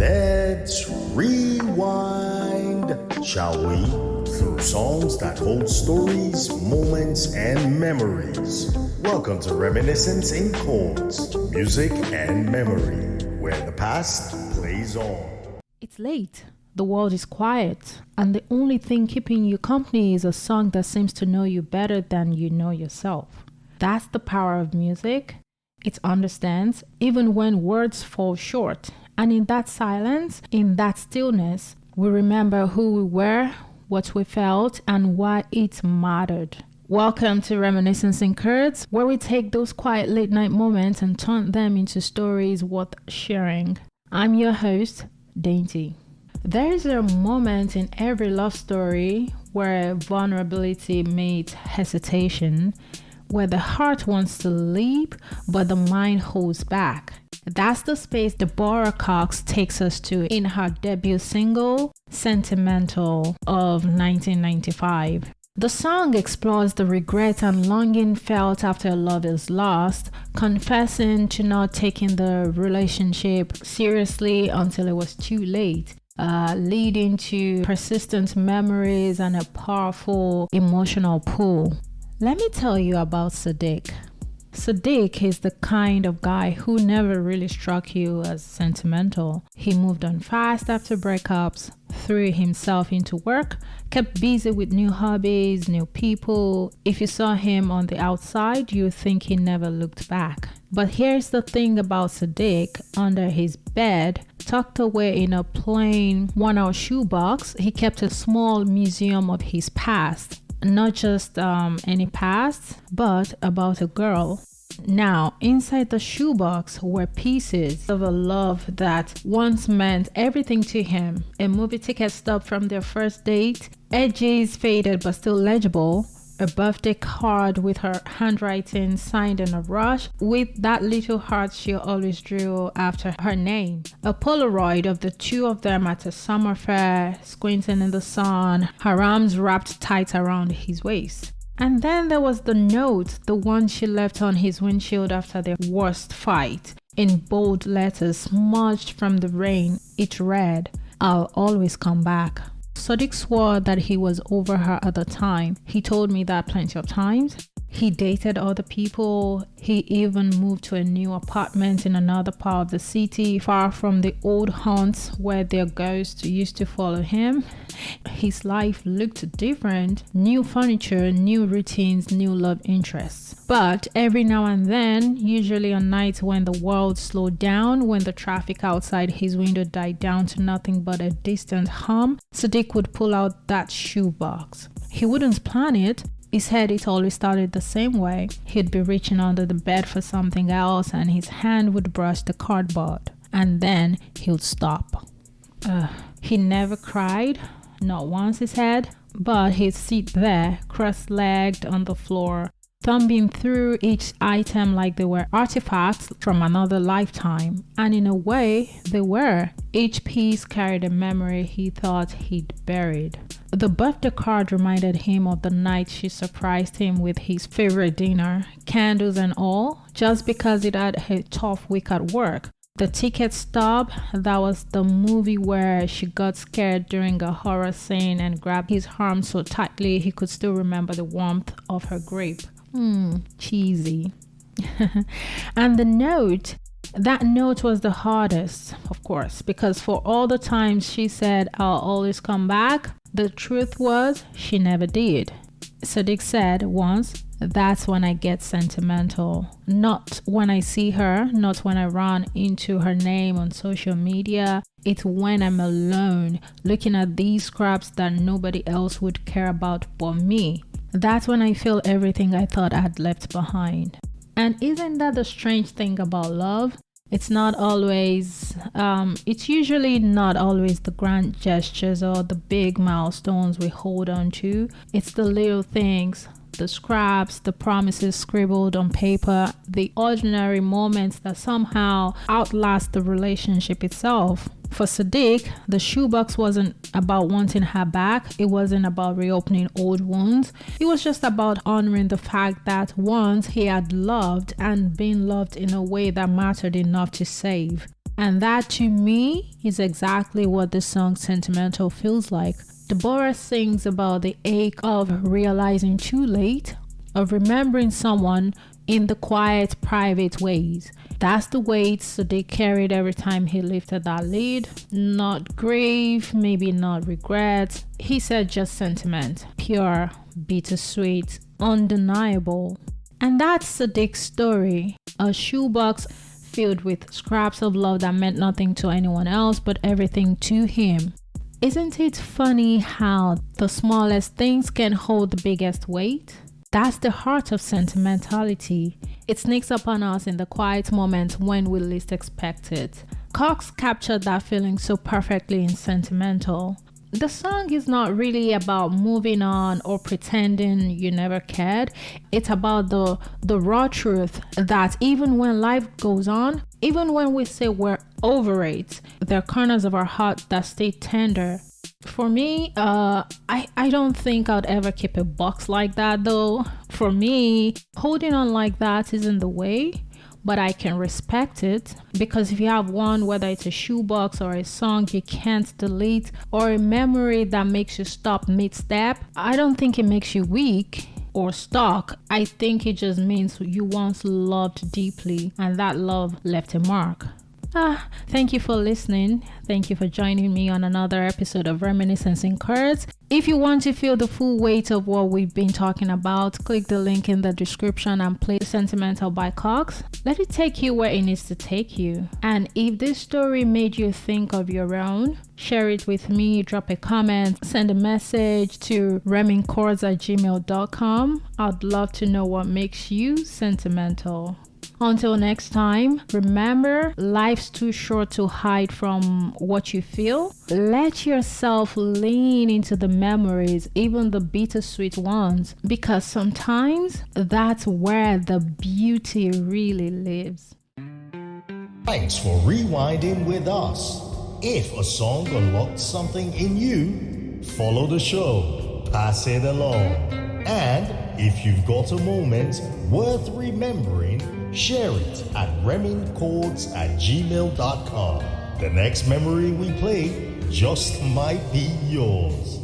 Let's rewind, shall we? Through songs that hold stories, moments, and memories. Welcome to Reminiscence in Chords, Music and Memory, where the past plays on. It's late. The world is quiet, and the only thing keeping you company is a song that seems to know you better than you know yourself. That's the power of music. It understands even when words fall short. And in that silence, in that stillness, we remember who we were, what we felt, and why it mattered. Welcome to Reminiscence in Chords, where we take those quiet late night moments and turn them into stories worth sharing. I'm your host, Dainty. There is a moment in every love story where vulnerability meets hesitation, where the heart wants to leap, but the mind holds back. That's the space Deborah Cox takes us to in her debut single, Sentimental, of 1995. The song explores the regret and longing felt after a love is lost, confessing to not taking the relationship seriously until it was too late, leading to persistent memories and a powerful emotional pull. Let me tell you about Sadiq. Sadiq is the kind of guy who never really struck you as sentimental. He moved on fast after breakups, threw himself into work, kept busy with new hobbies, new people. If you saw him on the outside, you'd think he never looked back. But here's the thing about Sadiq. Under his bed, tucked away in a plain one-hour shoebox, he kept a small museum of his past. Not just any past, but about a girl. Now, inside the shoebox were pieces of a love that once meant everything to him. A movie ticket stub from their first date, edges faded but still legible, a birthday card with her handwriting signed in a rush with that little heart she always drew after her name, a Polaroid of the two of them at a summer fair, squinting in the sun, her arms wrapped tight around his waist. And then there was the note, the one she left on his windshield after their worst fight. In bold letters smudged from the rain, it read, "I'll always come back." Sadiq swore that he was over her at the time. He told me that plenty of times. He dated other people. He even moved to a new apartment in another part of the city, far from the old haunts where their ghosts used to follow him. His life looked different. New furniture, new routines, new love interests. But every now and then, usually on nights when the world slowed down, when the traffic outside his window died down to nothing but a distant hum, Sadiq would pull out that shoebox. He wouldn't plan it. He said it always started the same way. He'd be reaching under the bed for something else and his hand would brush the cardboard. And then he'd stop. He never cried, not once he said, but he'd sit there, cross-legged on the floor, thumbing through each item like they were artifacts from another lifetime. And in a way, they were. Each piece carried a memory he thought he'd buried. The birthday card reminded him of the night she surprised him with his favorite dinner, candles and all, just because it had a tough week at work. The ticket stub, that was the movie where she got scared during a horror scene and grabbed his arm so tightly he could still remember the warmth of her grip. Cheesy. And the note, that note was the hardest, of course, because for all the times she said, "I'll always come back," the truth was she never did. Sadiq said once, "That's when I get sentimental. Not when I see her, not when I run into her name on social media. It's when I'm alone, looking at these scraps that nobody else would care about but me. That's when I feel everything I thought I had left behind." And isn't that the strange thing about love? It's usually not always the grand gestures or the big milestones we hold on to. It's the little things, the scraps, the promises scribbled on paper, the ordinary moments that somehow outlast the relationship itself. For Sadiq, the shoebox wasn't about wanting her back. It wasn't about reopening old wounds. It was just about honoring the fact that once he had loved and been loved in a way that mattered enough to save. And that to me is exactly what the song Sentimental feels like. Deborah sings about the ache of realizing too late, of remembering someone in the quiet, private ways. That's the weight Sadiq carried every time he lifted that lid. Not grave, maybe not regret. He said just sentiment, pure, bittersweet, undeniable. And that's Sadiq's story. A shoebox filled with scraps of love that meant nothing to anyone else but everything to him. Isn't it funny how the smallest things can hold the biggest weight? That's the heart of sentimentality. It sneaks up on us in the quiet moments when we least expect it. Cox captured that feeling so perfectly in Sentimental. The song is not really about moving on or pretending you never cared. It's about the raw truth that even when life goes on, even when we say we're over it, there are corners of our heart that stay tender. For me, I don't think I'd ever keep a box like that though. For me, holding on like that isn't the way. But I can respect it, because if you have one, whether it's a shoebox or a song you can't delete or a memory that makes you stop mid-step, I don't think it makes you weak or stuck. I think it just means you once loved deeply and that love left a mark. Thank you for listening. Thank you for joining me on another episode of Reminiscence in Chords. If you want to feel the full weight of what we've been talking about, click the link in the description and play Sentimental by Cox. Let it take you where it needs to take you. And if this story made you think of your own, share it with me, drop a comment, send a message to remnants@gmail.com. I'd love to know what makes you sentimental. Until next time, remember, life's too short to hide from what you feel. Let yourself lean into the memories, even the bittersweet ones, because sometimes that's where the beauty really lives. Thanks for rewinding with us. If a song unlocked something in you, follow the show, pass it along. And if you've got a moment worth remembering, share it at remnants@gmail.com. The next memory we play just might be yours.